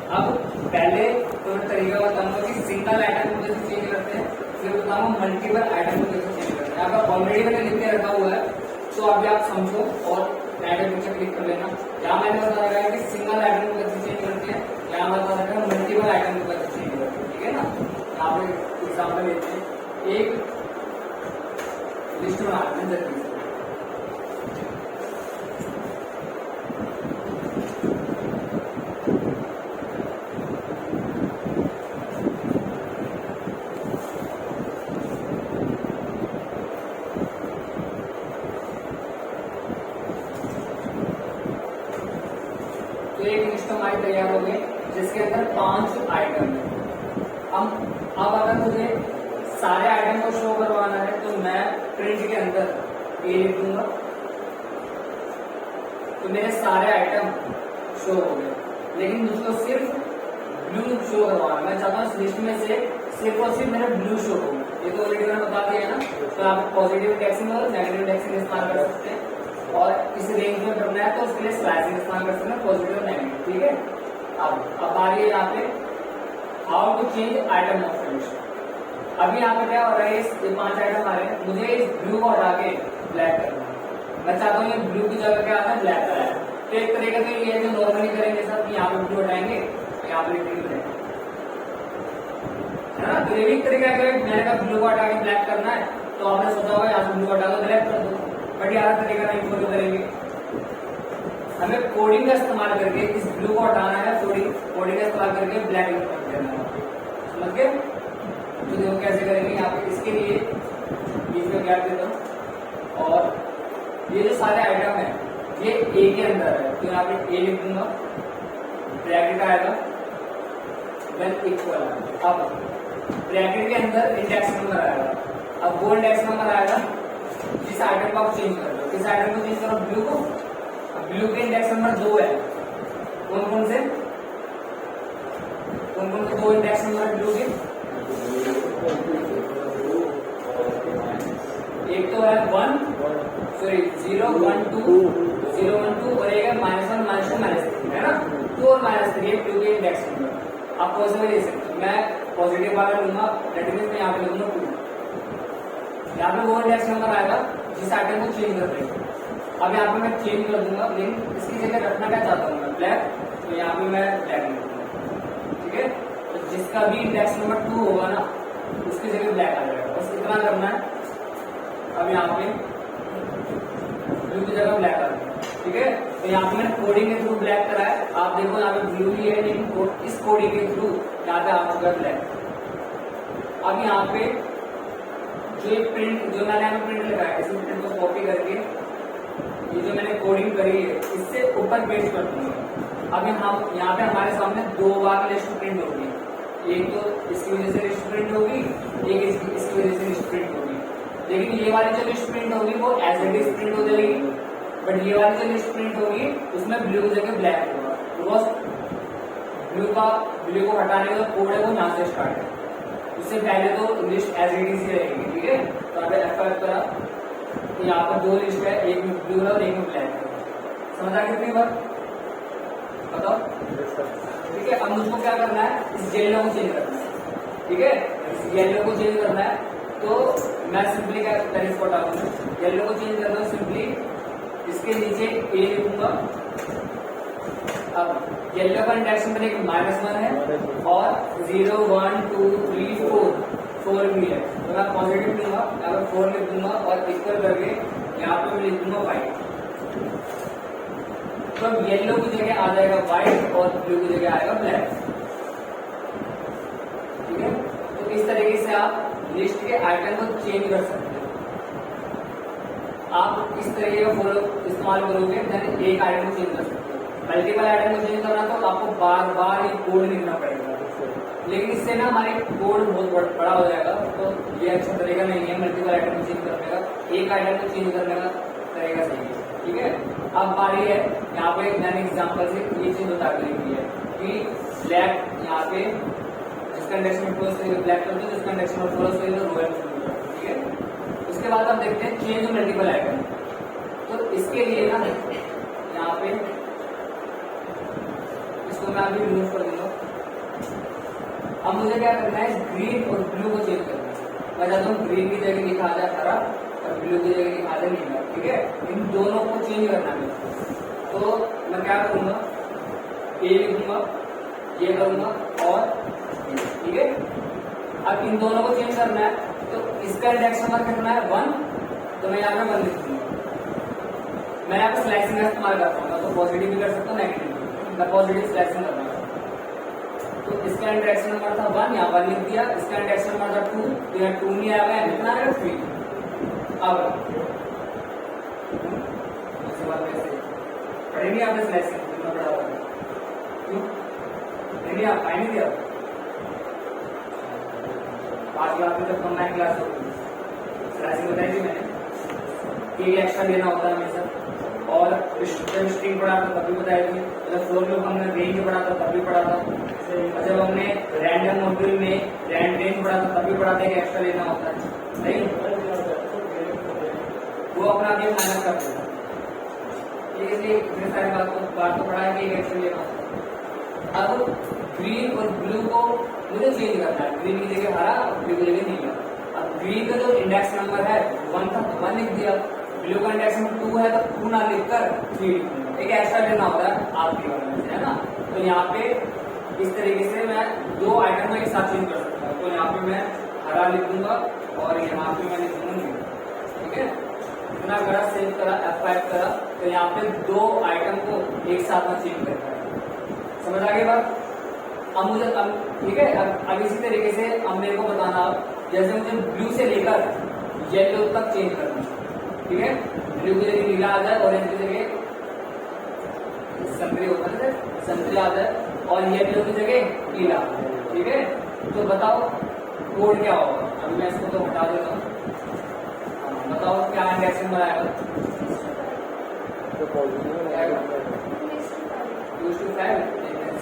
अब पहले तो तरीका बताऊंगा कि सिंगल आइटम को कैसे चेंज करते हैं, फिर बताऊंगा मल्टीपल आइटम को कैसे चेंज करते हैं। अगर ऑलरेडी मैंने लिख के रखा हुआ है तो अभी आप समझो और आइटम पिक्चर क्लिक कर लेना। यहाँ मैंने बता रखा है कि सिंगल आइटम को कैसे चेंज करते हैं, यहाँ बता रखा है मल्टीपल आइटम को कैसे चेंज करते हैं। ठीक है ना, यहाँ पे एग्जाम्पल लेते हैं, एक लिस्ट बनाते हैं जल्दी से। तो एक लिस्ट हमारी तैयार हो गई जिसके अंदर 5 आइटम है। अब अगर मुझे सारे आइटम को शो करवाना है तो मैं प्रिंट के अंदर ए लिख दूंगा, तो मेरे सारे आइटम शो हो गए। लेकिन मुझको सिर्फ ब्लू शो करवाना, मैं चाहता हूँ इस लिस्ट में से सिर्फ और सिर्फ मेरा ब्लू शो हो। ये तो ऑलरेडी मैंने बता दिया है ना, तो आप पॉजिटिव इंडेक्सिंग और नेगेटिव इंडेक्सिंग इस्तेमाल कर सकते हैं, और इस रेंज में करना है तो उसके लिए स्लाइसिंग इस्तेमाल कर सकते हैं, पॉजिटिव और नेगेटिव। ठीक है, अब आ रही है यहाँ पे how to change item of list. अभी यहाँ पे क्या हो रहा है, ये 5 आइटम आ रहे हैं, मुझे इस ब्लू को हटा के ब्लैक करना है। मैं चाहता हूँ ये ब्लू की जगह क्या आता है, ब्लैक का है। तो एक तरीका तो ये है जो नॉर्मली करेंगे सब, यहाँ पे ब्लू हटाएंगे, यहाँ पे ग्रीन रहेंगे, है ना। तो ये भी तरीका है, मैंने कहा ब्लू को हटा के ब्लैक करना है तो आपने सोचा होगा यहाँ से ब्लू हटा दो ब्लैक कर दो, बट यार तरीका नहीं फॉलो करेंगे। हमें कोडिंग का इस्तेमाल करके इस ब्लू को हटाना है, कोडिंग का इस्तेमाल करके ब्लैक करना है, समझ गए। तो देखो कैसे करेंगे, यहाँ पे इसके लिए बीच में गैप देता हूँ, और ये जो सारे आइटम है ये ए के अंदर है, तो यहाँ पे ए लिख दूंगा, ब्रैकेट आएगा, देन इक्वल। अब ब्रैकेट के अंदर इंडेक्स नंबर आएगा, अब वो इंडेक्स नंबर आएगा जिस आइटम को आप चेंज कर रहे हो। किस आइटम को चेंज करो, ब्लू को। ब्लू के इंडेक्स नंबर 2 है, कौन कौन से 2 इंडेक्स नंबर ब्लू के, एक तो है 0 1 2 0 1 2 और एक है -1 -2 -3, है ना। 2 और -3 ब्लू के इंडेक्स नंबर आप पॉजिटिव ले सकते हो। मैं पॉजिटिव वाला लूंगा, दैट मींस मैं यहाँ पे लूंगा 2। यहाँ पे वो इंडेक्स नंबर आएगा जिस आइटम को चेंज कर रहे हैं। अब यहाँ पे मैं चेंज कर दूंगा, लेकिन इसकी जगह रखना क्या चाहता हूँ मैं, ब्लैक, तो यहाँ पे मैं ब्लैक लिख दूंगा। ठीक है, तो जिसका भी इंडेक्स नंबर 2 होगा ना उसकी जगह ब्लैक आ जाएगा, बस इतना करना है। अब यहाँ पे ब्लू की जगह ब्लैक आ जाएगा। ठीक है, तो यहाँ पे मैंने कोडिंग के थ्रू ब्लैक करा है, आप देखो यहाँ पे ब्लू ही है, लेकिन इस कोडिंग के थ्रू यहाँ पे आप होगा ब्लैक। अब यहाँ पे जो मैंने यहाँ प्रिंट लगाया है, इस प्रिंट को कॉपी करके ये जो मैंने कोडिंग करी है इससे ऊपर पेस्ट कर दूंगा। अब यहाँ पे हमारे सामने 2 बार लिस्ट प्रिंट होगी, एक तो इसकी वजह से लिस्ट प्रिंट होगी, एक इसकी वजह से लिस्ट प्रिंट होगी। लेकिन ये वाली जो लिस्ट प्रिंट होगी वो एज इट इज प्रिंट हो जाएगी, बट ये वाली जो लिस्ट प्रिंट होगी उसमें ब्लू की जगह ब्लैक होगा, बिकॉज ब्लू को हटाने का कोड है वो यहाँ से स्टार्ट है। उससे पहले तो लिस्ट एज इट इज ही रहेगी। ठीक है, तो अगर F5 करा तो यहाँ पर 2 लिस्ट है, एक में ब्लू है और एक में ब्लैक है। समझ आ कितनी बार बताओ। ठीक है, अब मुझको क्या करना है, इस येलो को चेंज करना है। ठीक है, इस येलो को चेंज करना है तो मैं सिंपली क्या इसको डालूंगा, येलो को चेंज करना है सिंपली इसके नीचे ए लिखूंगा। अब येलो का इंडेक्स नंबर एक -1 है और 0 1 2 3 4 भी है, तो मैं पॉजिटिव लूंगा, अगर 4 लिख दूंगा और इक्वल करके यहाँ पे मैं लिख दूंगा व्हाइट। तो अब येलो की जगह आ जाएगा व्हाइट और ब्लू की जगह आएगा ब्लैक। ठीक है, तो इस तरीके से आप लिस्ट के आइटम को चेंज कर सकते हैं। आप इस तरीके का फॉलो इस्तेमाल करोगे देन एक आइटम को चेंज कर सकते हो। मल्टीपल आइटम को चेंज करना तो आपको बार बार ये कोड लिखना पड़ेगा, लेकिन इससे ना हमारे कोड बहुत बड़ा हो जाएगा, तो ये अच्छा तरीका नहीं है मल्टीपल आइटम को चेंज करने का। एक आइटम को चेंज करने का तरीका सही है। ठीक है, अब बारी है यहाँ पे मैंने एग्जांपल से ये चीज बता के लिखी है कि ब्लैक यहाँ पे जिसका इंडेक्स में क्लोज है ब्लैक कर दो, जिसका इंडेक्स में क्लोज है रोयल। ठीक है, उसके बाद आप देखते हैं चेंज मल्टीपल आइटम। तो इसके लिए ना यहाँ पे इसको मैं अभी रिमूव कर दूंगा। अब मुझे क्या करना है, ग्रीन और ब्लू को चेंज करना है। मैं चाहता हूँ ग्रीन की जगह लिखा जाए हरा और ब्लू की जगह लिखा जाए नीला, ठीक है। इन दोनों को चेंज करना है, तो मैं क्या करूंगा, ए लिखूंगा, ये करूंगा और ठीक है। अब इन दोनों को चेंज करना है, तो इसका इंडेक्स नंबर कितना है 1, तो मैं यहाँ पे 1 लिख दूंगा। मैं यहाँ पे स्लाइसिंग का इस्तेमाल करता हूँ, तो पॉजिटिव भी कर सकता हूँ, नेगेटिव भी। मैं पॉजिटिव स्लाइसिंग कर रहा हूँ, तो इसका इंडेक्स नंबर था 1, यहाँ 1 लिख दिया। इसका इंडेक्स नंबर था 2, तो यहाँ 2 नहीं आया, कितना आया 3। अब उसके बाद कैसे पढ़ेंगे आपने स्लाइसिंग कितना बड़ा होगा, क्यों नहीं आप पाई नहीं दिया 5 क्लास में, जब हम 9 क्लास होती स्लाइसिंग बताई थी मैंने, एक एक्स्ट्रा लेना होता है हमेशा। और जब स्ट्रिंग पढ़ा था तभी बताई थी, जब फोर लूप हमने रेंज पढ़ा था तभी पढ़ा था, और जब हमने रैंडम मॉड्यूल में रेंज पढ़ा था तभी पढ़ा था कि एक्स्ट्रा लेना होता है, नहीं वो अपना गेम माइनस कर देता है। इसलिए इतने सारी बात तो पढ़ा है कि एक एक्स्ट्रा लेना होता है। अब ग्रीन और ब्लू को मुझे चेंज करना है, ग्रीन की जगह हरा और ब्लू की जगह नीला। अब ग्रीन का जो इंडेक्स नंबर है 1 था, 1 लिख दिया। ब्लू का इंडेक्स नंबर 2 है, तो 2 ना लिखकर 3 लिखूंगा। एक एक्स्ट्रा लेना होता है आपके वाले में, है ना। तो यहाँ पे इस तरीके से मैं 2 आइटम में एक साथ चेंज कर सकता हूँ। तो यहाँ पे मैं हरा लिखूंगा और यहाँ पे मैं लिखूंगा नीला, ठीक है। इतना करा, सेव करा, F5 करा, तो यहाँ पे 2 आइटम को एक साथ में चेंज करता है। समझ आ गई बात। अब मुझे ठीक है, अब इसी तरीके से अब मेरे को बताना, अब जैसे मुझे ब्लू से लेकर येलो तक चेंज करना है, ठीक है। ब्लू की जगह नीला आ जाए, ऑरेंज की जगह संतरी होता है, संतरी आ जाए, और येलो की जगह नीला, ठीक है। तो बताओ कोड क्या होगा। अभी मैं इसको तो हटा देता हूँ, बताओ क्या इंडेक्स नंबर आएगा,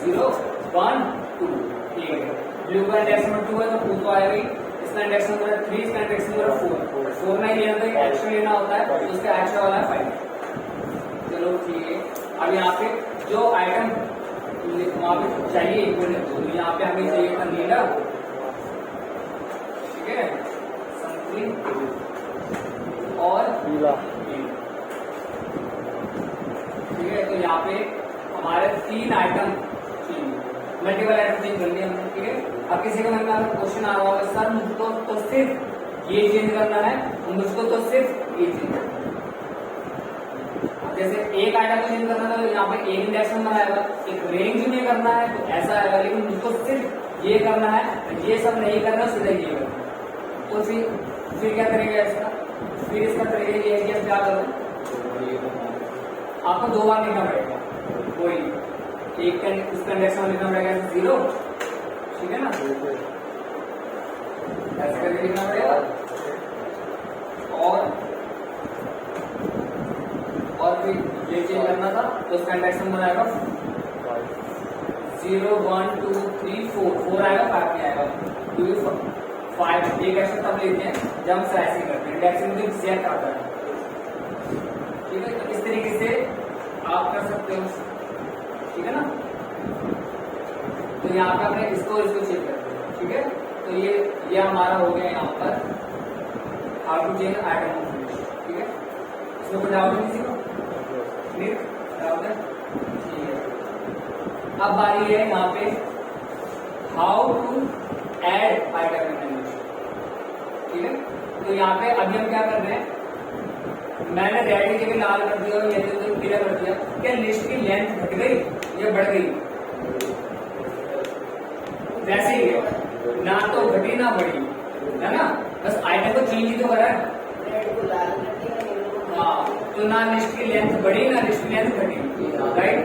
0 1 2, ठीक है। ब्लू का इंडेक्स नंबर 2 है तो 2 तो आएगा ही। इसका इंडेक्स नंबर है 3, इसका इंडेक्स नंबर है 4 नहीं लेना तो एक्स्ट्रा लेना होता है, तो उसका एक्स्ट्रा वाला है 5। चलो ठीक है। अब यहाँ पे जो आइटम वहाँ पे चाहिए इक्विवेलेंट, तो यहाँ पे हमें चाहिए था नीला, ठीक है, संतरी और नीला, ठीक है। तो यहाँ पे हमारे 3 आइटम मल्टीपल आइटम चेंज कर लिया हमने, ठीक है। अब किसी के मन में क्वेश्चन आ रहा होगा, सर मुझको तो सिर्फ ये चेंज करना है, मुझको तो सिर्फ ये चेंज करना है। जैसे एक आइटम को चेंज करना है तो यहाँ पे एक इंडेक्स नंबर आएगा, एक रेंज में करना है तो ऐसा आएगा, लेकिन मुझको सिर्फ ये करना है, ये सब नहीं करना, सीधा ये करना। तो फिर क्या करेंगे इसका, फिर इसका तरीका ये है कि क्या करो, आपको 2 बार लिखना पड़ेगा, वही एक इसका इंडेक्स नंबर लिखना पड़ेगा 0, ठीक है ना, ऐसे करके लिखना पड़ेगा। और फिर ये चेंज करना था तो उसका इंडेक्स नंबर आएगा 0 1 2 3 4 आएगा, 5 नहीं आएगा, 2 5। एक ऐसा तब लेते हैं जब हम स्लाइसिंग करते हैं, इंडेक्सिंग भी एग्जैक्ट आता है, ठीक है। तो इस तरीके से आप कर सकते हो, ठीक है ना। तो यहाँ पे अपने इसको चेक करते हैं, ठीक है। तो ये हमारा हो गया यहाँ पर how to change item information, ठीक है। इसमें कोई डाउट नहीं, किसी को डाउट है, ठीक है। अब बारी है यहाँ पे how to add item information, ठीक है। तो यहाँ पे अभी हम क्या कर रहे हैं, मैंने रेड की जगह लाल कर दिया और येलो की पीला कर दिया, क्या लिस्ट की लेंथ घट गई या बढ़ गई, वैसे ही है ना, तो घटी ना बढ़ी, है ना, बस आइटम को चेंज ही तो करा है। हाँ, तो ना लिस्ट की लेंथ बढ़ी ना लिस्ट की लेंथ घटी, राइट।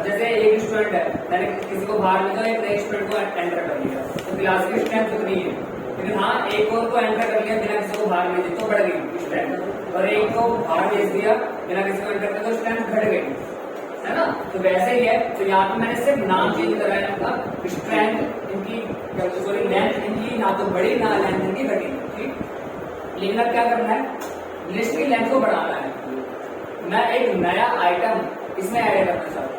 जैसे एक स्टूडेंट है, मैंने किसी को बाहर भेजा, एक नए स्टूडेंट को एंटर कर लिया, तो क्लास की स्ट्रेंथ कितनी है, लेकिन हाँ एक और को एंटर कर लिया बिना किसी को बाहर भेजे तो बढ़ गई स्ट्रेंथ, और एक को बाहर भेज दिया बिना किसी को एंटर कर तो स्ट्रेंथ घट गई, है ना। तो वैसे ही है, तो यहाँ पे मैंने सिर्फ नाम चेंज कराया था, स्ट्रेंथ इनकी सॉरी लेंथ इनकी ना तो बढ़ी ना लेंथ इनकी घटी, ठीक। लेकिन अब क्या करना है, लिस्ट की लेंथ को बढ़ाना है। मैं एक नया आइटम इसमें ऐड करना चाहता हूँ।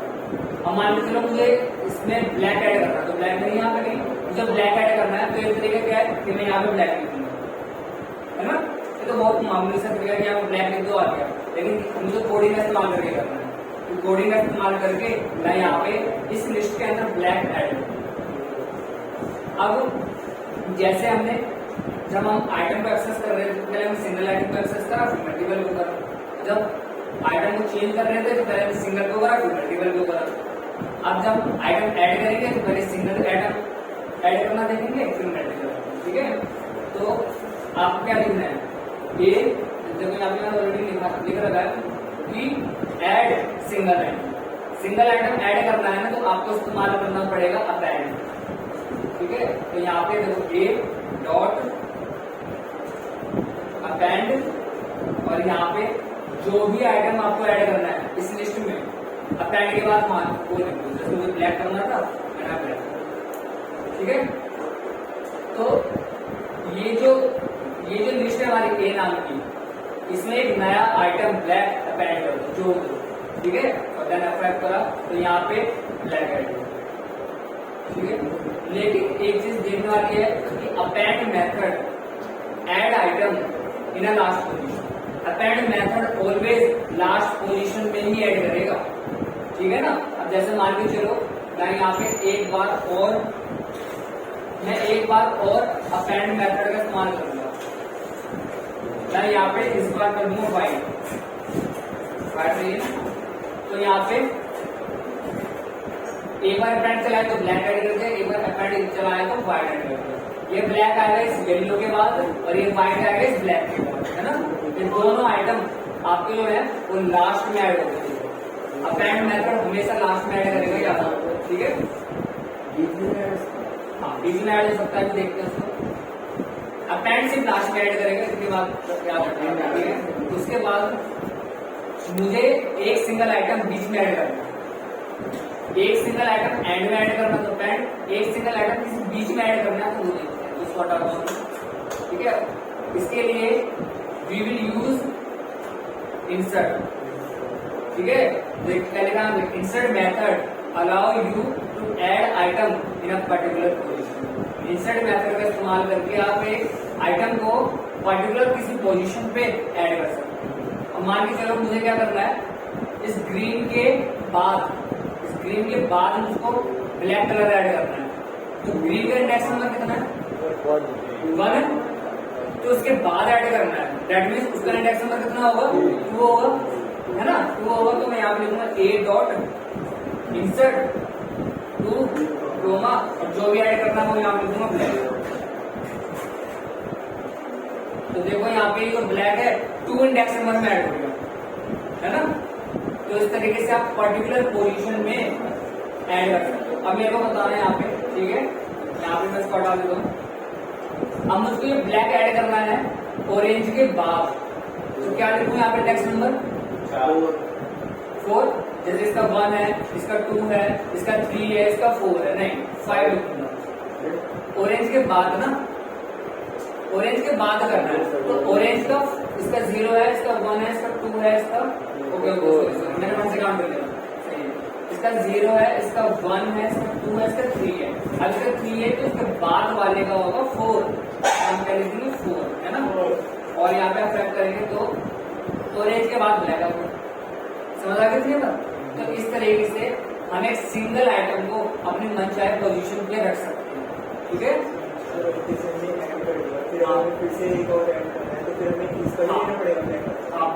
अब मान लीजिए मुझे इसमें ब्लैक ऐड करना है, तो ब्लैक नहीं यहाँ पे मुझे ब्लैक ऐड करना है, तो एक तरीका क्या है कि मैं यहाँ पे ब्लैक लिख दूंगा, है ना। ये तो बहुत मामूली सा तरीका है कि यहाँ पे ब्लैक लिख दो आ गया, लेकिन मुझे कोडिंग का इस्तेमाल करके करना है। तो कोडिंग का इस्तेमाल करके मैं यहाँ पे इस लिस्ट के अंदर ब्लैक ऐड। अब जैसे हमने जब हम आइटम को एक्सेस कर रहे थे, पहले हम सिंगल आइटम को एक्सेस करा, फिर मल्टीपल को करा। जब आइटम को चेंज कर रहे थे तो पहले हम सिंगल को करा, फिर मल्टीपल को करा। अब जब आइटम ऐड करेंगे तो पहले सिंगल आइटम ऐड करना देखेंगे, फिर मल्टीपल। ठीक है, तो आपको क्या लिखना है, ये देखो यहाँ पे मैंने ऑलरेडी लिख रखा है कि add single item. Single item add करना है ना, तो आपको इस्तेमाल करना पड़ेगा अपेंड। ठीक है, तो यहाँ पे देखो ए डॉट अपेंड, और यहाँ पे जो भी आइटम आपको ऐड करना है इस लिस्ट में, अपेंड के बाद मान वो लिख दो। जैसे मुझे ब्लैक करना था, मैंने ब्लैक। ठीक है, तो ये जो लिस्ट है हमारी ए नाम की, इसमें एक नया आइटम ब्लैक अपेंड कर दो, जोड़ दो। ठीक है, और देन अपेंड करा तो यहाँ पे ब्लैक ऐड हो। ठीक है, लेकिन एक चीज देखने वाली है कि append method add item in a last position. Append method always last position में ही ऐड करेगा। ठीक है ना। अब जैसे मान के चलो मैं यहाँ पे एक बार और अपेंड मेथड का इस्तेमाल करूंगा। मैं यहाँ पे इस बार कर दूंगा वाइट तो यहाँ पे एक बार अपेंड चलाए तो ब्लैक ऐड कर दिया, एक बार अपेंड चलाए तो व्हाइट ऐड कर दिया। ये ब्लैक आएगा इस येलो के बाद और ये व्हाइट आएगा इस ब्लैक के बाद, है ना। ये दोनों आइटम आपके जो है वो लास्ट में ऐड होते हैं। अपेंड मेथड हमेशा लास्ट में ऐड करेगा ज्यादा। ठीक है, हाँ बीच में ऐड हो सकता है, देखते हैं उसको। अपेंड सिर्फ लास्ट में ऐड करेगा, इसके बाद क्या करना है। ठीक है, उसके बाद मुझे एक सिंगल आइटम बीच में ऐड करना है। एक सिंगल आइटम एंड में ऐड करना तो अपेंड, एक सिंगल आइटम किसी बीच में ऐड करना है तो वो देखते हैं, उसको हटा दो। ठीक है, इसके लिए वी विल यूज इंसर्ट। ठीक है, क्या लिखा है, insert method allow you to add item in a particular position. Insert method का इस्तेमाल करके आप एक आइटम को पर्टिकुलर किसी पोजीशन पे ऐड कर सकते हैं। अब मान के चलो मुझे क्या करना है, इस ग्रीन के बाद मुझको ब्लैक कलर ऐड करना है। तो ग्रीन का इंडेक्स नंबर कितना है, 1 है, तो उसके बाद ऐड करना है। दैट मीन्स उसका इंडेक्स नंबर कितना होगा, 2 होगा, है ना। 2 होगा तो मैं यहाँ पे लिखूंगा ए डॉट इंसर्ट 2 क्रोमा, और जो भी ऐड करना है वो यहाँ पे लिखूंगा ब्लैक। तो देखो यहाँ पे जो ब्लैक है 2 इंडेक्स नंबर में ऐड हो गया, है ना। तो इस तरीके से आप पर्टिकुलर पोजीशन में ऐड कर सकते हो। अब मेरे को बताना है यहाँ पे, ठीक है, यहाँ पे मैं इसको हटा देता हूँ। अब मुझको ये ब्लैक ऐड करना है ऑरेंज के बाद, तो क्या लिखूँ यहाँ पे टेक्स्ट नंबर 4। जैसे इसका 1 है, इसका 2 है, इसका 3 है, इसका 4 है, नहीं 5 लिखूंगा। ऑरेंज के बाद ना, ऑरेंज के बाद करना है। तो ऑरेंज का इसका 0 है, इसका 1 है, इसका 2 है, इसका ओके मैंने 1 से काउंट कर लिया, सही है। इसका 0 है, इसका 1 है, इसका 2 है, इसका 3 है। अब इसका 3 है तो इसके बाद वाले का होगा 4, हम कह लिखेंगे 4, है ना। और यहाँ पे आप चेक करेंगे तो ऑरेंज के बाद ब्लैक है, समझ आ गया था। तो इस तरीके से हम एक सिंगल आइटम को अपनी मनचाहे पोजीशन पे रख सकते हैं। ठीक है,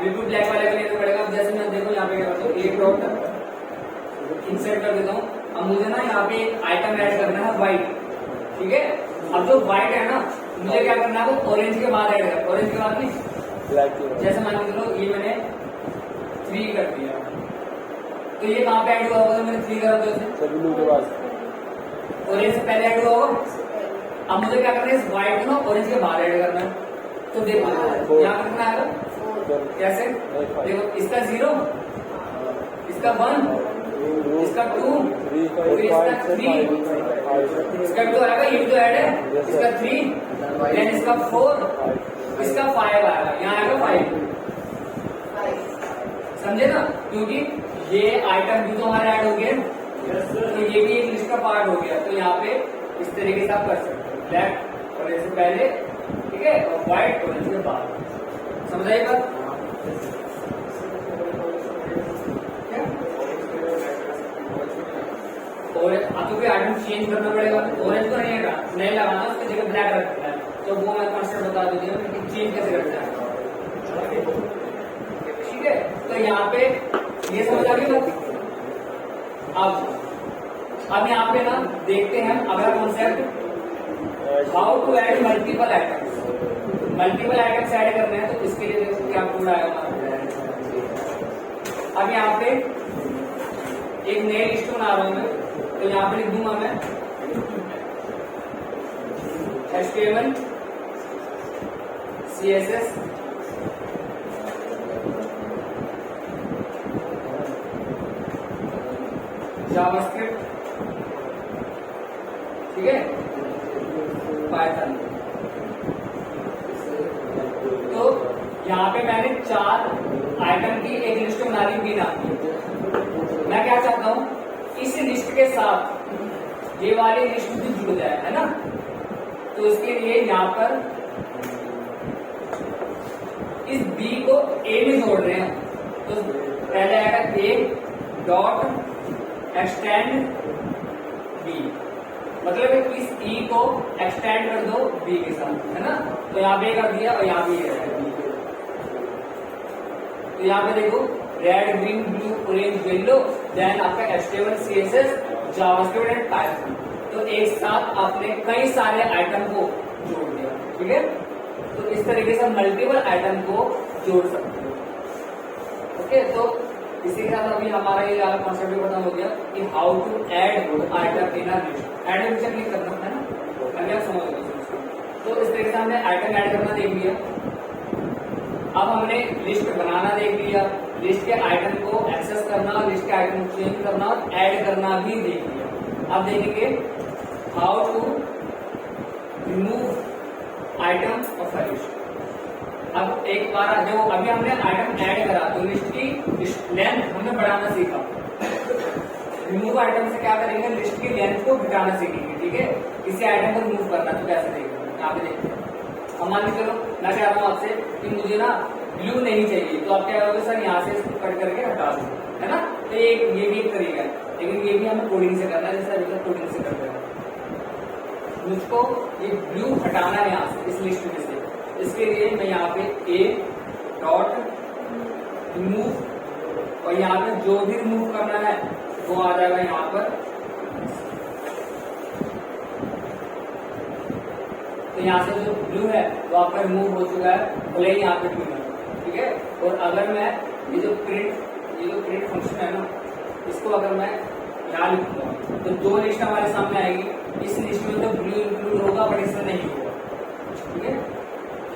बिल्कुल ब्लैक वाले का लेना पड़ेगा। जैसे मैं देखो यहाँ पे क्या करता हूँ, एक डॉट इंसर्ट कर देता हूँ। अब मुझे ना यहाँ पे एक आइटम ऐड करना है व्हाइट। ठीक है, अब जो व्हाइट है ना, मुझे क्या करना है, वो ऑरेंज के बाद ऐड करना। ऑरेंज के बाद नहीं, जैसे मान के चलो ये मैंने 3 कर दिया, तो ये कहाँ पे ऐड हुआ होगा, मैंने 3 करा तो ऑरेंज से पहले ऐड हुआ होगा। अब मुझे क्या करना है, इस व्हाइट को ना ऑरेंज के बाद ऐड करना है। तो देखो यहाँ कितना आएगा, कैसे देखो, इसका 0, इसका 1, इसका 2, फिर इसका 3, इसका 2 आएगा, ये तो ऐड है, इसका 3, देन इसका 4, इसका 5 आएगा, यहाँ आएगा 5। समझे ना, क्योंकि ये आइटम भी तो हमारा ऐड हो गया, तो ये भी एक लिस्ट का पार्ट हो गया। तो यहाँ पे इस तरीके से आप कर सकते हो, ब्लैक ऑरेंज से पहले, ठीक है, और व्हाइट ऑरेंज के बाद। समझ आई बात? और आपको भी आइटम चेंज करना पड़ेगा, ऑरेंज को नहीं लगाना, उसकी जगह ब्लैक रखना है, तो वो मैं कॉन्सेप्ट बता दीजिए लेकिन चेंज कैसे करते हैं। ठीक है, तो यहाँ पे ये समझ आ गई बात। अब यहाँ पे ना देखते हैं अगला concept, how to add multiple items. Multiple items add करने हैं तो इसके लिए देखो क्या कोड आएगा हमारा। अब यहाँ पे एक नई लिस्ट बना रहा हूं मैं, तो यहाँ पे लिख दूंगा मैं HTML CSS जावास्क्रिप्ट, ठीक है, पाइथन। तो यहाँ पे मैंने 4 आइटम की एक लिस्ट बना ली बिना। मैं क्या चाहता हूं, इस लिस्ट के साथ ये वाली लिस्ट भी जुड़ जाए, है ना। तो इसके लिए यहाँ पर इस B को A में जोड़ रहे हैं, तो पहले आएगा A डॉट एक्सटेंड B, मतलब इस E को एक्सटेंड कर दो B के साथ, है ना। तो यहाँ पे कर दिया और यहाँ पे है। तो यहाँ पे देखो red green blue orange yellow, then आपका HTML CSS JavaScript and Python. तो एक साथ आपने कई सारे आइटम को जोड़ दिया, ठीक है। तो इस तरीके से मल्टीपल आइटम को जोड़ सकते हो। ओके, तो इसी के साथ अभी हमारा ये वाला कॉन्सेप्ट भी खत्म हो गया कि how to add item in a list. Add में क्लिक करना है ना, अभी आप समझ लो। तो इस तरीके से हमने आइटम ऐड करना देख लिया। अब हमने लिस्ट बनाना देख लिया, लिस्ट के आइटम को एक्सेस करना, लिस्ट के आइटम को चेंज करना और ऐड करना भी देख लिया। अब देखेंगे how to remove item of a list. अब एक बार जो अभी हमने आइटम ऐड करा तो लिस्ट की लेंथ हमने बढ़ाना सीखा। रिमूव आइटम से क्या करेंगे, लिस्ट की लेंथ को घटाना सीखेंगे, ठीक है। किसी आइटम को रिमूव करना तो कैसे देखेंगे, यहाँ पे देखते हैं। हम मान लीजिए चलो मैं कह रहा हूँ आपसे कि मुझे ना ब्लू नहीं चाहिए, तो आप क्या करोगे, सर यहाँ से इसको कट करके हटा दो, है ना। तो ये भी एक तरीका है, लेकिन ये भी हमें कोडिंग से करना है, जैसे अभी तक कोडिंग से करते हैं। मुझको ये ब्लू हटाना है यहाँ से, इस लिस्ट में से। इसके लिए मैं यहाँ पे A डॉट रिमूव, और यहाँ पे जो भी रिमूव करना है वो आ जाएगा यहाँ पर। तो यहाँ से जो ब्लू है वो आपका रिमूव हो चुका है, भले ही यहाँ पे ब्लू है, ठीक है। और अगर मैं ये जो प्रिंट फंक्शन है ना, इसको अगर मैं यहाँ लिखूंगा तो दो लिस्ट हमारे सामने आएगी। इस लिस्ट में तो ब्लू इंक्लूड होगा बट इसमें नहीं होगा, ठीक है।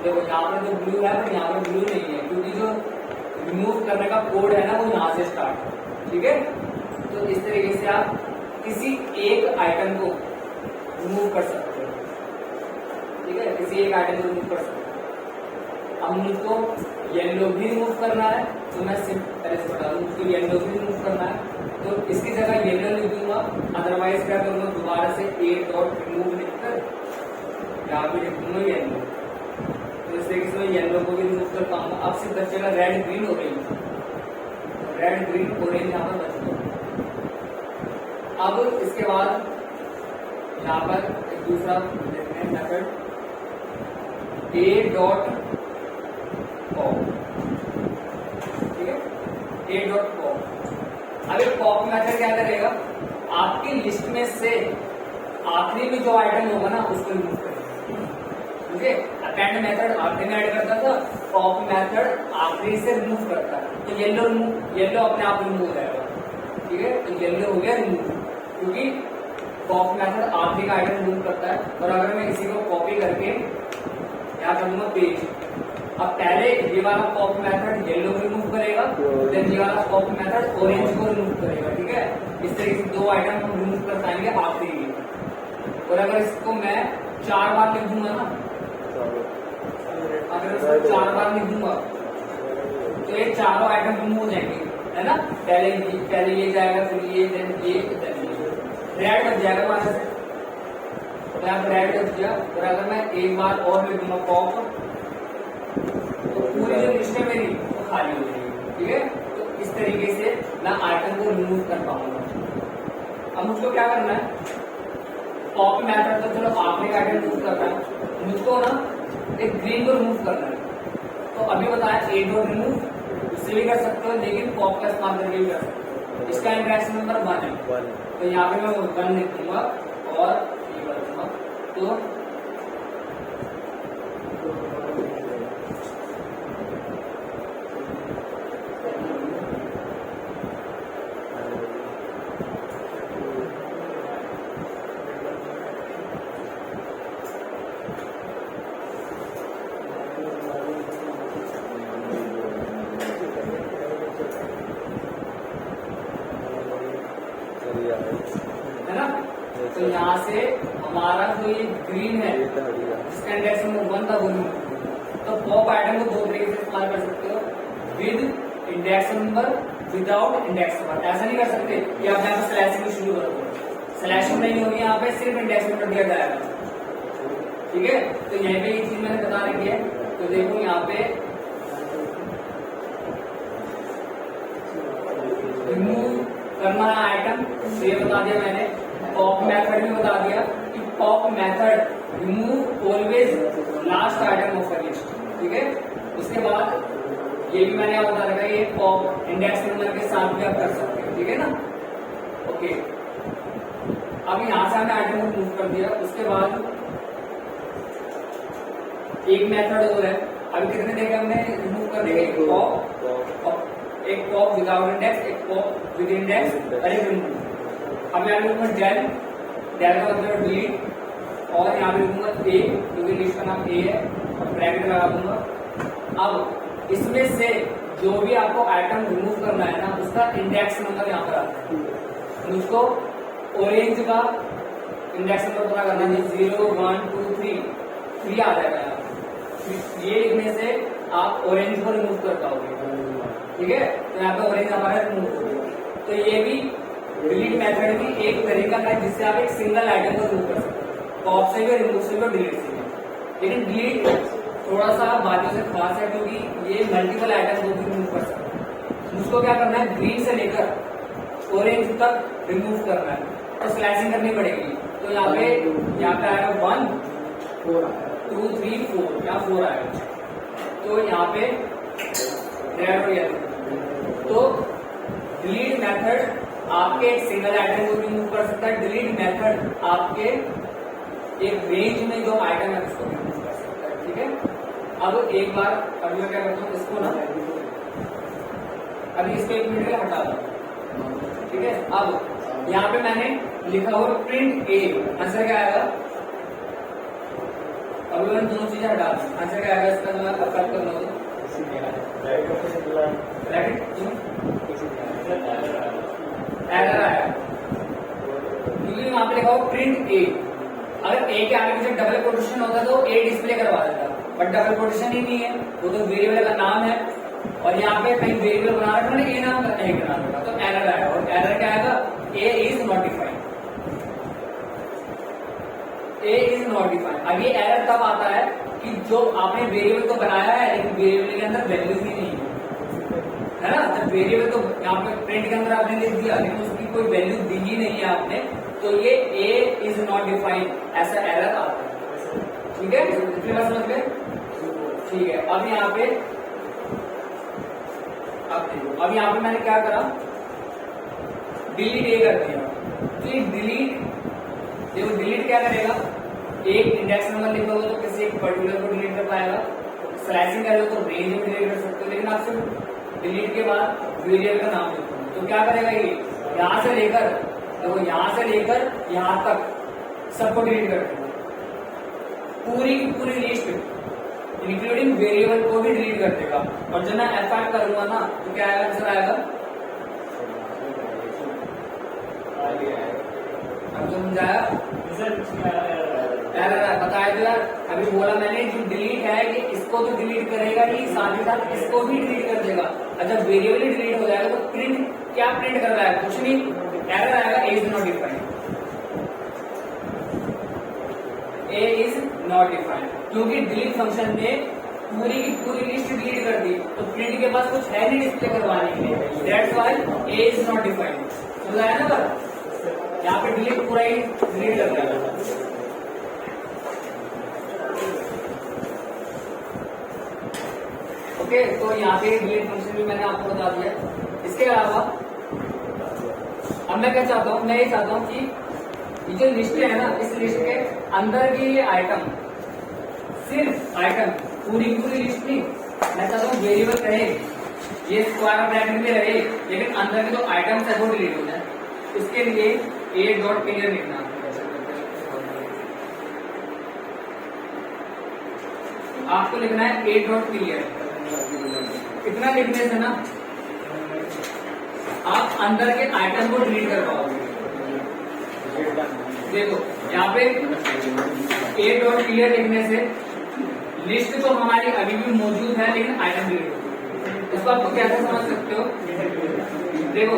देखो यहाँ पर जो ब्लू है बट यहाँ पर ब्लू नहीं है, क्योंकि जो रिमूव करने का कोड है ना वो यहाँ से स्टार्ट है, ठीक है। तो इस तरीके से आप किसी एक आइटम को रिमूव कर सकते हो, ठीक है, किसी एक आइटम को रिमूव कर सकते हो। अब मुझको येलो भी रिमूव करना है, तो मैं सिर्फ पहले से बता दूं, मुझको येलो भी रिमूव करना है तो इसकी जगह येलो लिख दूंगा। अदरवाइज क्या करूंगा, दोबारा से A डॉट रिमूव लिखकर यहाँ पे लिख दूंगा येलो। तो इस तरीके से मैं येलो को भी रिमूव कर पाऊंगा। अब सिर्फ बचेगा red green orange, red green orange यहाँ पर बच गया। अब इसके बाद यहाँ पर एक दूसरा देखते हैं मेथड, A डॉट पॉप, ठीक है, A डॉट पॉप। अब एक पॉप मेथड क्या करेगा, आपकी लिस्ट में से आखिरी में जो आइटम होगा ना उसको रिमूव करेगा, ठीक है। अपेंड मेथड आखिरी में ऐड करता था, पॉप मेथड आखिरी से रिमूव करता है। तो येलो अपने आप रिमूव हो जाएगा, ठीक है। तो येलो हो गया रिमूव, क्योंकि पॉप मेथड आखिरी का आइटम रिमूव करता है। और अगर मैं इसी को कॉपी करके क्या करूंगा, पेज, अब पहले ये वाला पॉप मेथड येलो को रिमूव करेगा, देन ये वाला पॉप मेथड ऑरेंज को रिमूव करेगा, ठीक है। इस तरीके से दो आइटम हम रिमूव कर पाएंगे आखिरी में। और अगर इसको मैं 4 बार लिख दूंगा ना, अगर इसको 4 बार लिख दूंगा तो ये चारों आइटम रिमूव हो जाएंगे, है ना। पहले ये जाएगा, फिर ये, देन ये, देन ये, रेड बन जाएगा वहां से, यहाँ पर ऐड कर दिया। और अगर मैं एक बार और लिख दूंगा पॉप, तो पूरी जो लिस्ट है मेरी वो खाली हो जाएगी। ठीक है, तो इस तरीके से मैं आइटम को रिमूव कर पाऊंगा। अब मुझको क्या करना है, पॉप मेथड तो चलो आपने आइटम रिमूव करना है, मुझको ना एक ग्रीन को रिमूव करना है। तो अभी बताया ए डॉट रिमूव, उससे भी कर सकते हो, लेकिन पॉप का इस्तेमाल करके भी कर सकते हो। इसका इंटरेक्शन नंबर 1 है, तो यहाँ पे मैं 1 लिख दूंगा और ये कर दूंगा। तो है ना, तो यहाँ से हमारा जो ये ग्रीन है इसका इंडेक्स नंबर 1 था वो नहीं। तो पॉप आइटम को 2 तरीके से इस्तेमाल कर सकते हो, with index number, without index number. ऐसा नहीं कर सकते कि आप यहाँ पे स्लैशिंग शुरू कर दो, स्लैशिंग नहीं होगी, यहाँ पे सिर्फ इंडेक्स नंबर दिया जाएगा। ठीक है, तो यहीं पे ये चीज मैंने बता रखी है। तो देखो यहाँ पे रिमूव करना है आइटम, तो ये बता दिया मैंने। पॉप मेथड भी बता दिया कि pop method remove always last item of the list. ठीक है, उसके बाद ये भी मैंने यहाँ बता रखा है, ये पॉप इंडेक्स नंबर के साथ भी आप कर सकते हैं। ठीक है ना, ओके। अब यहाँ से हमने आइटम को रिमूव कर दिया, उसके बाद एक मेथड और है। अभी कितने देखे हमने रिमूव कर दिया, एक पॉप विदाउट इंडेक्स, एक पॉप विद इंडेक्स और एक रिमूव। अब यहाँ लिखूंगा डेल, डेल का मतलब डिलीट, और यहाँ पे लिखूंगा ए क्योंकि लिस्ट का नाम ए है और ब्रैकेट लगा दूंगा। अब इसमें से जो भी आपको आइटम रिमूव करना है ना, उसका इंडेक्स नंबर यहाँ पर आता है। मुझको ऑरेंज का इंडेक्स नंबर पता करना है, 0 1 2 3 आ जाएगा यहाँ। ये लिखने से आप ऑरेंज को रिमूव कर पाओगे। ठीक है, तो यहाँ पे ऑरेंज हमारा रिमूव हो गया। तो ये भी डिलीट मेथड भी एक तरीका है जिससे आप एक सिंगल आइटम को रिमूव कर सकते हो, पॉप से भी, रिमूव से भी, डिलीट से भी। लेकिन डिलीट थोड़ा सा बातों से खास है क्योंकि ये मल्टीपल आइटम को भी रिमूव कर सकते हैं। मुझको क्या करना है, ग्रीन से लेकर ऑरेंज तक रिमूव करना है, तो स्लाइसिंग करनी पड़ेगी। तो यहाँ पे आएगा 1 2 3 4, यहाँ 4 आएगा। तो यहाँ पे रेड हो गया। तो डिलीट मेथड आपके एक सिंगल आइटम को रिमूव कर सकता है, डिलीट मेथड आपके एक रेंज में जो आइटम है उसको रिमूव कर सकता है। ठीक है, अब एक बार अभी मैं क्या करता हूँ, इसको ना अभी इसको 1 मिनट के लिए हटा दो। ठीक है, अब यहाँ पे मैंने लिखा हुआ प्रिंट ए, आंसर क्या आएगा। अभी मैंने दोनों चीजें हटा दी, आंसर क्या आएगा इसका, मैं कट कर लो। एरर आया क्योंकि वहां पे लिखा हुआ प्रिंट ए। अगर ए के आगे पीछे डबल कोटेशन होता तो ए डिस्प्ले करवा देता, बट डबल कोटेशन ही नहीं है, वो तो वेरिएबल का नाम है और यहाँ पे कहीं वेरिएबल बना रखा है, ए नाम का नहीं बना रखा, तो एरर आएगा। और एरर क्या आएगा, a is not defined, a is not defined. अब ये एरर तब आता है कि जो आपने वेरिएबल तो बनाया है लेकिन वेरिएबल के अंदर वैल्यूज ही नहीं है ना। जब वेरिएबल तो यहाँ पे प्रिंट के अंदर आपने लिख दिया लेकिन उसकी कोई वैल्यू दी ही नहीं है आपने, तो ये ए इज नॉट डिफाइंड ऐसा एरर आता है। ठीक है, इतनी बात समझ गए। ठीक है, अब यहाँ पे अब यहाँ पे मैंने क्या करा, डिलीट ए कर दिया। तो ये डिलीट, देखो डिलीट क्या करेगा, एक इंडेक्स नंबर लिखोगे तो किसी एक पर्टिकुलर को डिलीट कर पाएगा, स्लैशिंग करोगे तो रेंज में डिलीट कर सकते हो, लेकिन आप सिर्फ डिलीट के बाद वेरिएबल का नाम लिखोगे तो क्या करेगा, ये यहाँ से लेकर, देखो यहाँ से लेकर यहाँ तक सबको डिलीट कर देगा, पूरी की पूरी लिस्ट इंक्लूडिंग वेरिएबल को भी डिलीट कर देगा। और जब मैं F5 करूंगा ना तो क्या आएगा, आंसर आएगा। अब जो समझाया एरर बताया तो यार, अभी बोला मैंने जो डिलीट है कि इसको तो डिलीट करेगा ही, साथ ही साथ इसको भी डिलीट कर देगा। और जब वेरिएबल ही डिलीट हो जाएगा तो प्रिंट क्या प्रिंट कर रहा है, कुछ नहीं, एरर आएगा, a is not defined. Not defined, क्योंकि डिलीट फंक्शन ने पूरी की पूरी लिस्ट डिलीट कर दी, तो प्रिंट के पास कुछ है नहीं डिस्प्ले करवाने के लिए, that's why A is not defined. समझ आया ना बात? यहाँ पे डिलीट पूरा ही डिलीट कर रहा है। ओके, तो यहाँ पे डिलीट फंक्शन भी मैंने आपको बता दिया। इसके अलावा अब मैं क्या चाहता हूँ, मैं ये चाहता हूँ कि ये जो लिस्ट है ना, इस लिस्ट के अंदर की ये आइटम, सिर्फ आइटम, पूरी की पूरी लिस्ट नहीं, मैं चाहता हूँ वेरिएबल रहे, ये स्क्वायर ब्रैकेट में रहे, लेकिन अंदर के जो आइटम्स है वो डिलीट हो जाए। इसके लिए ए डॉट क्लियर लिखना, आपको लिखना है ए डॉट क्लियर। इतना लिखने से ना आप अंदर के आइटम को डिलीट कर पाओगे। देखो यहाँ पे ए डॉट क्लियर लिखने से लिस्ट तो हमारी अभी भी मौजूद है, लेकिन आइटम डिलीट हो। इसको आपको कैसे समझ सकते हो? देखो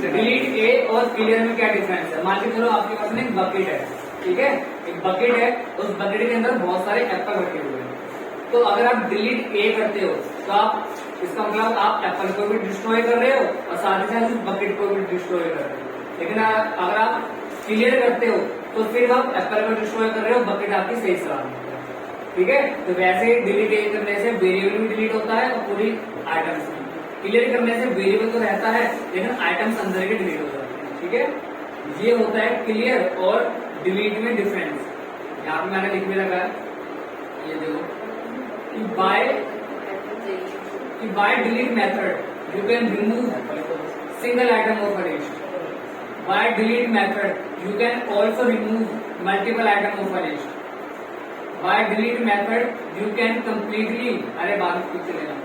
डिलीट ए और क्लियर में क्या डिफरेंस है। मान के चलो आपके पास में एक बकेट है, ठीक है, एक बकेट है, उस बकेट के अंदर बहुत सारे एप्पल रखे हुए हैं। तो अगर आप डिलीट ए करते हो तो आप, इसका मतलब आप एप्पल को भी डिस्ट्रॉय कर रहे हो और साथ ही साथ उस बकेट को भी डिस्ट्रॉय कर रहे हो। लेकिन अगर आप क्लियर करते हो तो फिर आप एप्पल को डिस्ट्रॉय कर रहे हो, बकेट आपकी सही सलामत है, ठीक है। तो वैसे ही डिलीट ए करने से वेरिएबल भी डिलीट होता है और पूरी आइटम्स भी। क्लियर करने से वेरिएबल तो रहता है, लेकिन आइटम्स अंदर के डिलीट हो जाते हैं, ठीक है। ये होता है क्लियर और डिलीट में डिफरेंस। यहाँ पे मैंने लिख भी लगा है, ये देखो, by delete method you can remove single item of a list. By delete method you can also remove multiple item of a list. By delete method you can completely, अरे बाद में कुछ चलेगा,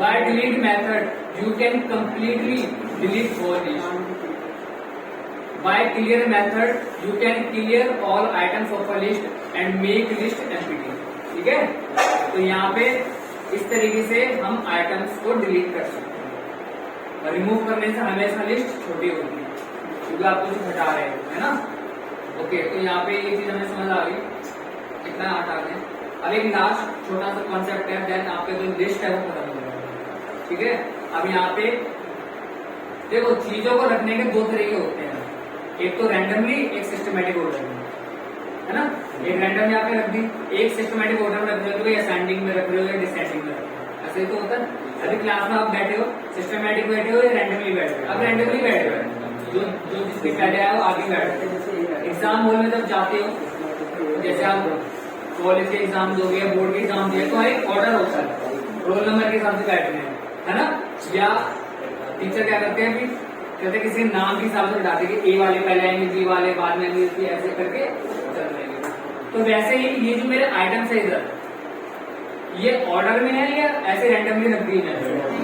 by delete method you can completely delete whole list. By clear method you can clear all items of a list and make list empty. ठीक है, तो यहाँ पे इस तरीके से हम आइटम्स को डिलीट कर सकते हैं। और रिमूव करने से हमेशा लिस्ट छोटी होती है, क्योंकि आप कुछ हटा रहे हो, है ना। ओके, तो यहाँ पे ये चीज हमें समझ आ गई, इतना हटा दें। अब एक लास्ट छोटा सा कॉन्सेप्ट है, देन आपके जो लिस्ट है वो खत्म हो जाएगा, ठीक है। अब यहाँ पे देखो, चीजों को रखने के दो तरीके होते हैं, एक तो रैंडमली, एक सिस्टमेटिक ऑर्डर में, है ना। एक रैंडम यहाँ पे रख दी, एक सिस्टमेटिक ऑर्डर में रख रहे हो, असेंडिंग में रख रहे हो या डिसेंडिंग में रख रहे हो, ऐसे ही तो होता है। अभी क्लास में आप बैठे हो, सिस्टमेटिक बैठे हो या रैंडमली बैठे हो? अब रैंडमली बैठे हो, जो जिसके पहले आया वो आगे बैठे हो। एग्जाम हॉल में जब जाते हो, जैसे आप कॉलेज के एग्जाम दोगे, बोर्ड के एग्जाम दिए, तो एक ऑर्डर होता है, रोल नंबर के हिसाब से बैठने हैं, है ना। या टीचर क्या करते हैं, कहते किसी नाम के हिसाब से बैठाते कि ए वाले पहले आएंगे, बी वाले बाद में आएंगे, ऐसे करके चल रहे हैं। तो वैसे ही ये जो मेरे आइटम्स है इधर, ये ऑर्डर में है या ऐसे रैंडमली रख दी है?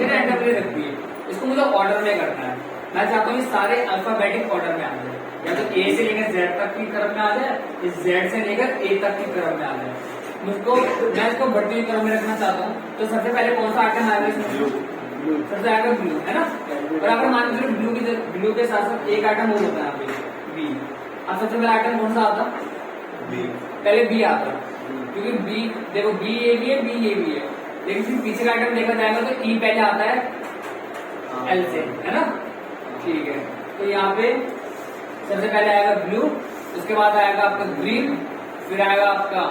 रैंडमली रख दी है। इसको मुझे ऑर्डर में करना है। मैं चाहता हूँ सारे अल्फाबेटिक ऑर्डर में आ जाए, या तो ए से लेकर जेड तक की क्रम में आ जाए, इस जेड से लेकर ए तक की क्रम में आ जाए। मुझको, मैं इसको बढ़ती हुई क्रम में रखना चाहता हूँ, तो सबसे पहले कौन सा आइटम आएगा इसमें? सबसे आएगा ब्लू, है ना। और अगर मान लीजिए ब्लू के साथ साथ एक आइटम और होता है बी। अब सबसे पहला आइटम कौन सा आता? पहले बी आता, क्योंकि बी, देखो बी ए भी है, बी ए भी है, लेकिन फिर पीछे का आइटम देखा जाएगा तो ई पहले आता है एल से, है ना। ठीक है, तो यहाँ पे सबसे पहले आएगा ब्लू, उसके बाद आएगा आपका ग्रीन, फिर आएगा आपका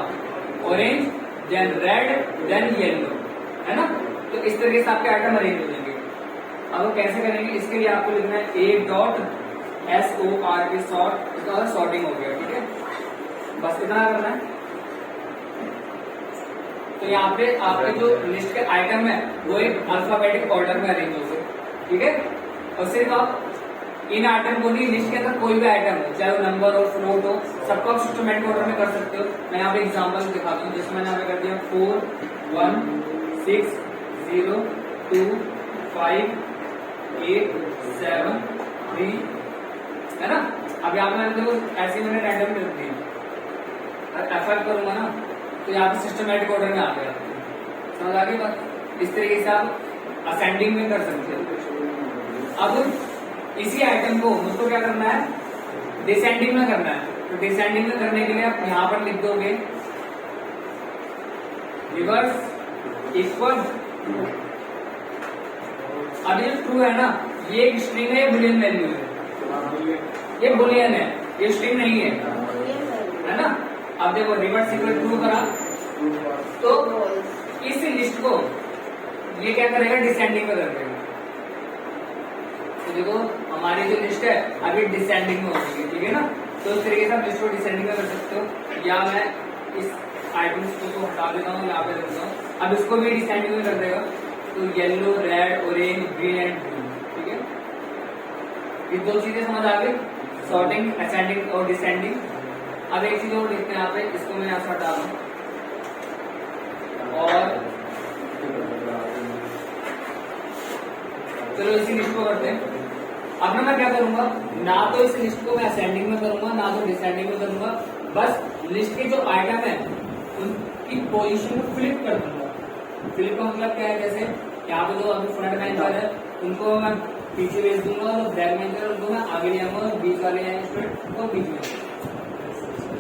orange, then red, then yellow, है ना। तो इस तरीके से आपके आइटम अरेंज हो जाएंगे। अब वो कैसे करेंगे, इसके लिए आपको लिखना है ए डॉट SOR के सॉर्ट, इसका सॉर्टिंग हो गया, ठीक है। बस इतना करना है। तो यहाँ पे आपके जो लिस्ट के आइटम है वो एक अल्फाबेटिक ऑर्डर में अरेंज हो गए, ठीक है। और सिर्फ आप इन आइटम को नहीं, लिस्ट के अंदर कोई भी आइटम हो, चाहे वो नंबर हो, फ्लोट हो, सबको आप सिस्टमेटिक ऑर्डर में कर सकते हो। मैं यहाँ पे एग्जाम्पल दिखाता हूँ, जैसे मैंने यहाँ पे कर दिया 4 1 6 0 2 5 8 7 3, है ना। अब यहाँ पे मैंने ऐसे मैंने रैंडम रख दी, एफर्ट करूंगा ना तो यहाँ पे सिस्टमेटिक ऑर्डर में आ गया। समझ आ गई बात? इस तरीके से आप असेंडिंग में कर सकते हो। अब इसी आइटम को मुझको क्या करना है, डिसेंडिंग में करना है। तो डिसेंडिंग में करने के लिए आप यहाँ पर लिख दोगे रिवर्स इक्वल। अब ये ट्रू है ना, ये एक स्ट्रिंग है, ये बुलियन वैल्यू है, ये बुलियन है, ये स्ट्रिंग नहीं है ना। अब देखो रिवर्स इक्वल ट्रू करा तो इस लिस्ट को ये क्या करेगा, डिसेंडिंग में कर देगा। तो देखो हमारी जो लिस्ट है अभी डिसेंडिंग में होगी, ठीक है ना। तो इस तरीके से आप लिस्ट को डिसेंडिंग में कर सकते हो, या मैं इस आइटम्स को हटा देता हूँ, यहाँ पे देता हूँ। अब इसको भी डिसेंडिंग में कर देगा, तो yellow, red, orange, green and blue, ठीक है। ये दो चीजें समझ आ गई, सॉर्टिंग, असेंडिंग और डिसेंडिंग। अब एक चीज और देखते हैं यहाँ पे, इसको मैं यहाँ से हटा दूं और चलो इसी लिस्ट को करते हैं। अब ना मैं क्या करूंगा, ना तो इस लिस्ट को मैं असेंडिंग में करूंगा, ना तो डिसेंडिंग में करूंगा, बस लिस्ट के जो आइटम है उनकी पोजीशन को फ्लिप कर दूंगा। फ्लिप का मतलब क्या है, जैसे यहाँ पे जो अभी फ्रंट बेंचर है उनको मैं पीछे भेज दूंगा, और बैक बेंचर उनको मैं आगे ले आऊंगा, और बीच वाले हैं स्टूडेंट तो बीच में।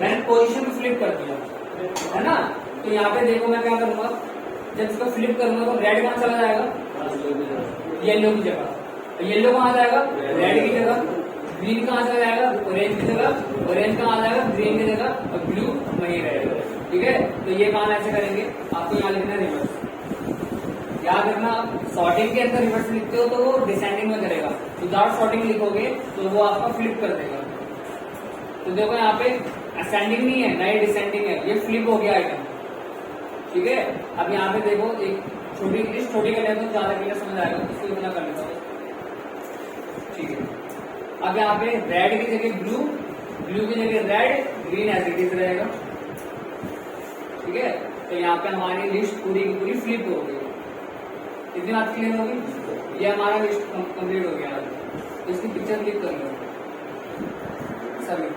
मैंने पोजीशन को फ्लिप कर दिया है ना। तो यहाँ पे देखो मैं क्या करूंगा, जब इसको फ्लिप करूंगा तो रेड कहाँ चला जाएगा, येलो की जगह। येलो कहाँ जाएगा, रेड की जगह। ग्रीन कहाँ चला जाएगा, ऑरेंज की जगह। ऑरेंज कहाँ आ जाएगा, ग्रीन की जगह। और ब्लू वहीं रहेगा, ठीक है। तो ये काम ऐसे करेंगे, आपको यहाँ लिखना है रिवर्स। याद रखना, आप सॉर्टिंग के अंदर रिवर्स लिखते हो तो वो डिसेंडिंग में करेगा, विदाउट सॉर्टिंग लिखोगे तो वो आपका फ्लिप कर देगा। तो देखो यहाँ पे असेंडिंग नहीं है, नई डिसेंडिंग है, ये फ्लिप हो गया आइटम, ठीक है। अब यहाँ पे देखो एक छोटी लिस्ट, छोटी कर लेते हो ज्यादा क्लियर समझ आएगा, इसको इतना कर लेता हूँ, ठीक है। अब यहाँ पे रेड की जगह ब्लू, ब्लू की जगह red, green as it is रहेगा, ठीक है। तो यहाँ पे हमारी लिस्ट पूरी की पूरी फ्लिप हो गई। कितनी बात क्लियर होगी, ये हमारा लिस्ट कंप्लीट हो गया। तो इसकी पिक्चर क्लिक कर लो सभी।